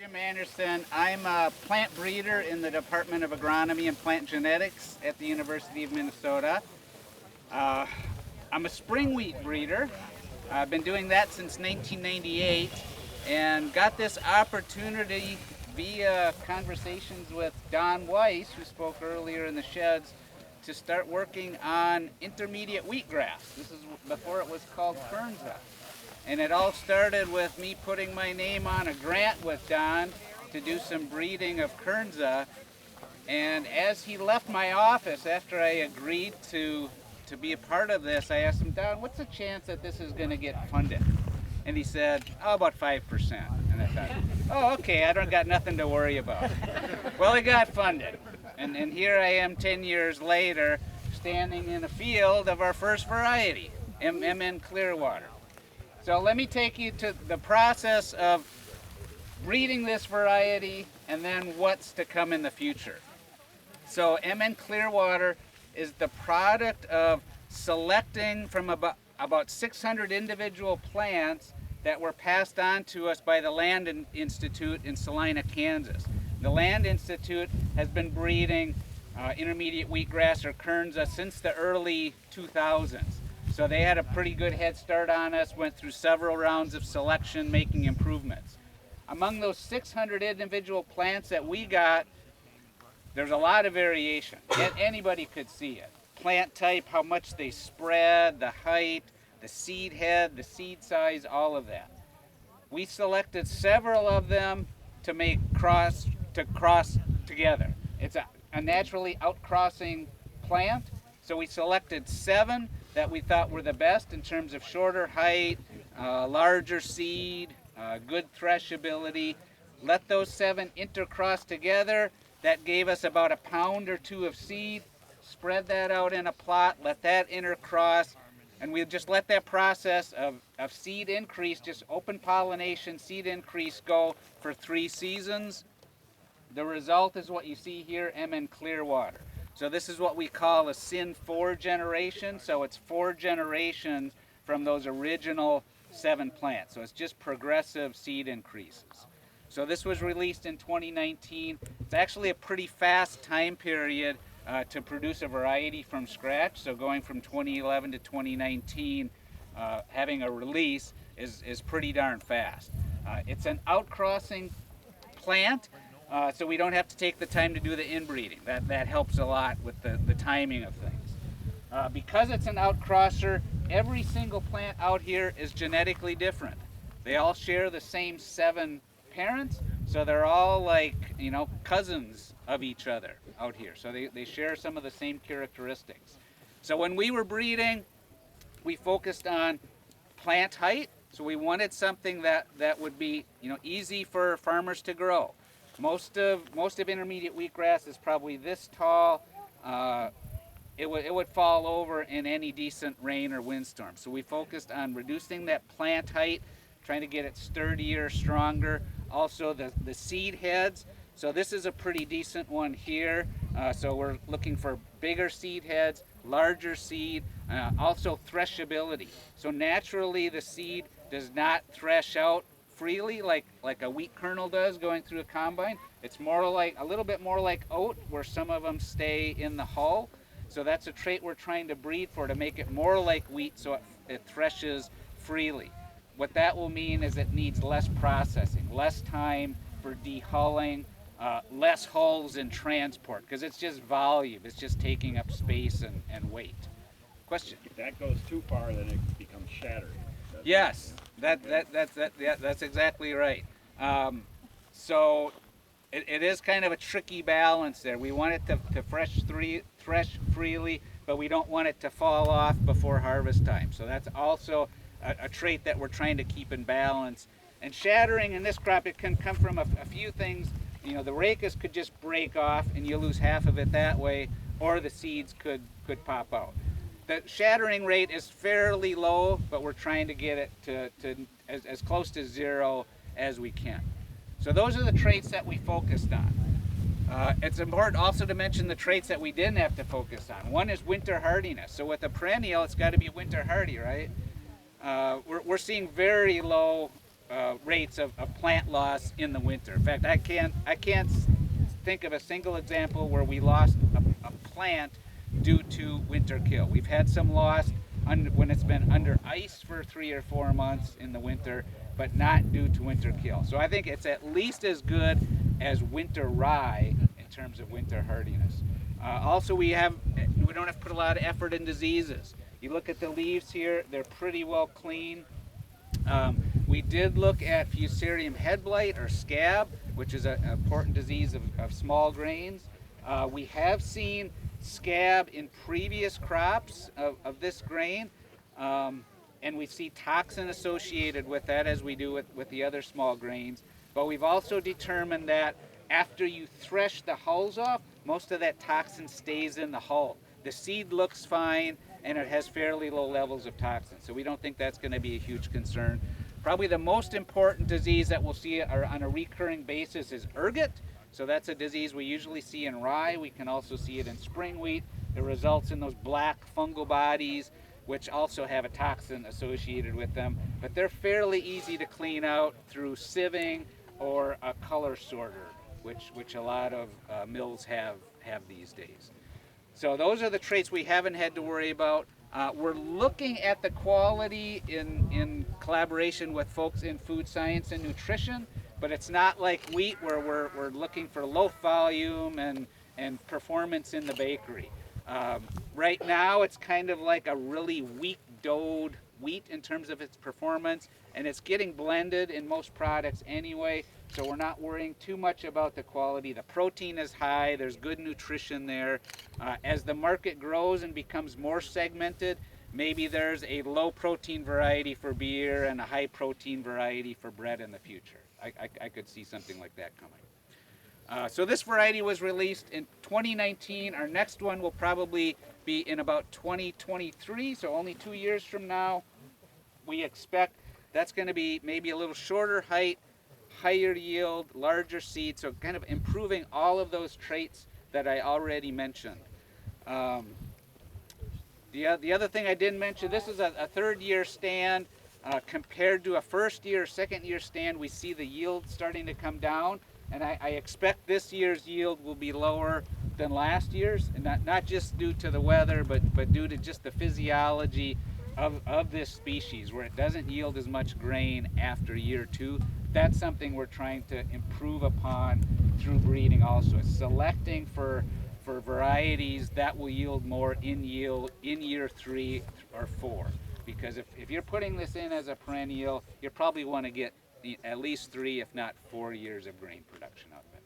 Jim Anderson. I'm a plant breeder in the Department of Agronomy and Plant Genetics at the University of Minnesota. I'm a spring wheat breeder. I've been doing that since 1998 and got this opportunity via conversations with Don Weiss, who spoke earlier in the sheds, to start working on intermediate wheatgrass. This is before it was called Kernza. And it all started with me putting my name on a grant with Don to do some breeding of Kernza. And as he left my office after I agreed to be a part of this, I asked him, Don, what's the chance that this is going to get funded? And he said, oh, about 5%. And I thought, oh, okay, I don't got nothing to worry about. Well, it got funded. And here I am 10 years later, standing in a field of our first variety, MN Clearwater. So let me take you to the process of breeding this variety and then what's to come in the future. So MN Clearwater is the product of selecting from about 600 individual plants that were passed on to us by the Land Institute in Salina, Kansas. The Land Institute has been breeding intermediate wheatgrass or Kernza since the early 2000s. So they had a pretty good head start on us, went through several rounds of selection, making improvements. Among those 600 individual plants that we got, there's a lot of variation. Anybody could see it. Plant type, how much they spread, the height, the seed head, the seed size, all of that. We selected several of them to cross together. It's a naturally outcrossing plant, so we selected 7 that we thought were the best in terms of shorter height, larger seed, good threshability. Let those 7 intercross together. That gave us about a pound or 2 of seed. Spread that out in a plot, let that intercross, and we'll just let that process of seed increase, just open pollination, seed increase go for 3 seasons. The result is what you see here, MN Clearwater. So this is what we call a SIN 4 generation. So it's 4 generations from those original 7 plants. So it's just progressive seed increases. So this was released in 2019. It's actually a pretty fast time period to produce a variety from scratch. So going from 2011 to 2019, having a release is pretty darn fast. It's an outcrossing plant. So we don't have to take the time to do the inbreeding. That helps a lot with the timing of things. Because it's an outcrosser, every single plant out here is genetically different. They all share the same 7 parents, so they're all like, cousins of each other out here. So they share some of the same characteristics. So when we were breeding, we focused on plant height. So we wanted something that would be, easy for farmers to grow. Most of intermediate wheatgrass is probably this tall. It would fall over in any decent rain or windstorm. So we focused on reducing that plant height, trying to get it sturdier, stronger. Also the seed heads. So this is a pretty decent one here. So we're looking for bigger seed heads, larger seed, also threshability. So naturally the seed does not thresh out freely like a wheat kernel does going through a combine. It's more like a little bit more like oat, where some of them stay in the hull. So that's a trait we're trying to breed for, to make it more like wheat so it threshes freely. What that will mean is it needs less processing, less time for dehulling, less hulls in transport, because it's just volume. It's just taking up space and weight. Question? If that goes too far, then it becomes shattered. Yes, that's exactly right. So it is kind of a tricky balance there. We want it to thresh freely, but we don't want it to fall off before harvest time. So that's also a trait that we're trying to keep in balance. And shattering in this crop, it can come from a few things. The rachis could just break off and you lose half of it that way, or the seeds could pop out. The shattering rate is fairly low, but we're trying to get it to as close to 0 as we can. So those are the traits that we focused on. It's important also to mention the traits that we didn't have to focus on. One is winter hardiness. So with a perennial, it's got to be winter hardy, right? We're seeing very low rates of plant loss in the winter. In fact, I can't think of a single example where we lost a plant due to winter kill. We've had some loss when it's been under ice for 3 or 4 months in the winter, but not due to winter kill. So I think it's at least as good as winter rye in terms of winter hardiness. Also, we don't have to put a lot of effort in diseases. You look at the leaves here; they're pretty well clean. We did look at Fusarium head blight or scab, which is an important disease of small grains. We have seen scab in previous crops of this grain, and we see toxin associated with that as we do with the other small grains. But we've also determined that after you thresh the hulls off, most of that toxin stays in the hull. The seed looks fine, and it has fairly low levels of toxin, so we don't think that's going to be a huge concern. Probably the most important disease that we'll see on a recurring basis is ergot. So that's a disease we usually see in rye. We can also see it in spring wheat. It results in those black fungal bodies, which also have a toxin associated with them. But they're fairly easy to clean out through sieving or a color sorter, which a lot of mills have these days. So those are the traits we haven't had to worry about. We're looking at the quality in collaboration with folks in food science and nutrition, but it's not like wheat where we're looking for loaf volume and performance in the bakery. Right now it's kind of like a really weak doughed wheat in terms of its performance, and it's getting blended in most products anyway, so we're not worrying too much about the quality. The protein is high, there's good nutrition there. As the market grows and becomes more segmented, maybe there's a low protein variety for beer and a high protein variety for bread in the future. I could see something like that coming. So this variety was released in 2019. Our next one will probably be in about 2023, so only 2 years from now. We expect that's going to be maybe a little shorter height, higher yield, larger seed, so kind of improving all of those traits that I already mentioned. The other thing I didn't mention, this is a third-year stand. Compared to a first-year, second-year stand, we see the yield starting to come down, and I expect this year's yield will be lower than last year's, and not just due to the weather, but due to just the physiology of this species, where it doesn't yield as much grain after year 2. That's something we're trying to improve upon through breeding also. Selecting for varieties that will yield more in year 3 or 4. Because if you're putting this in as a perennial, you probably want to get at least 3, if not 4 years of grain production out of it.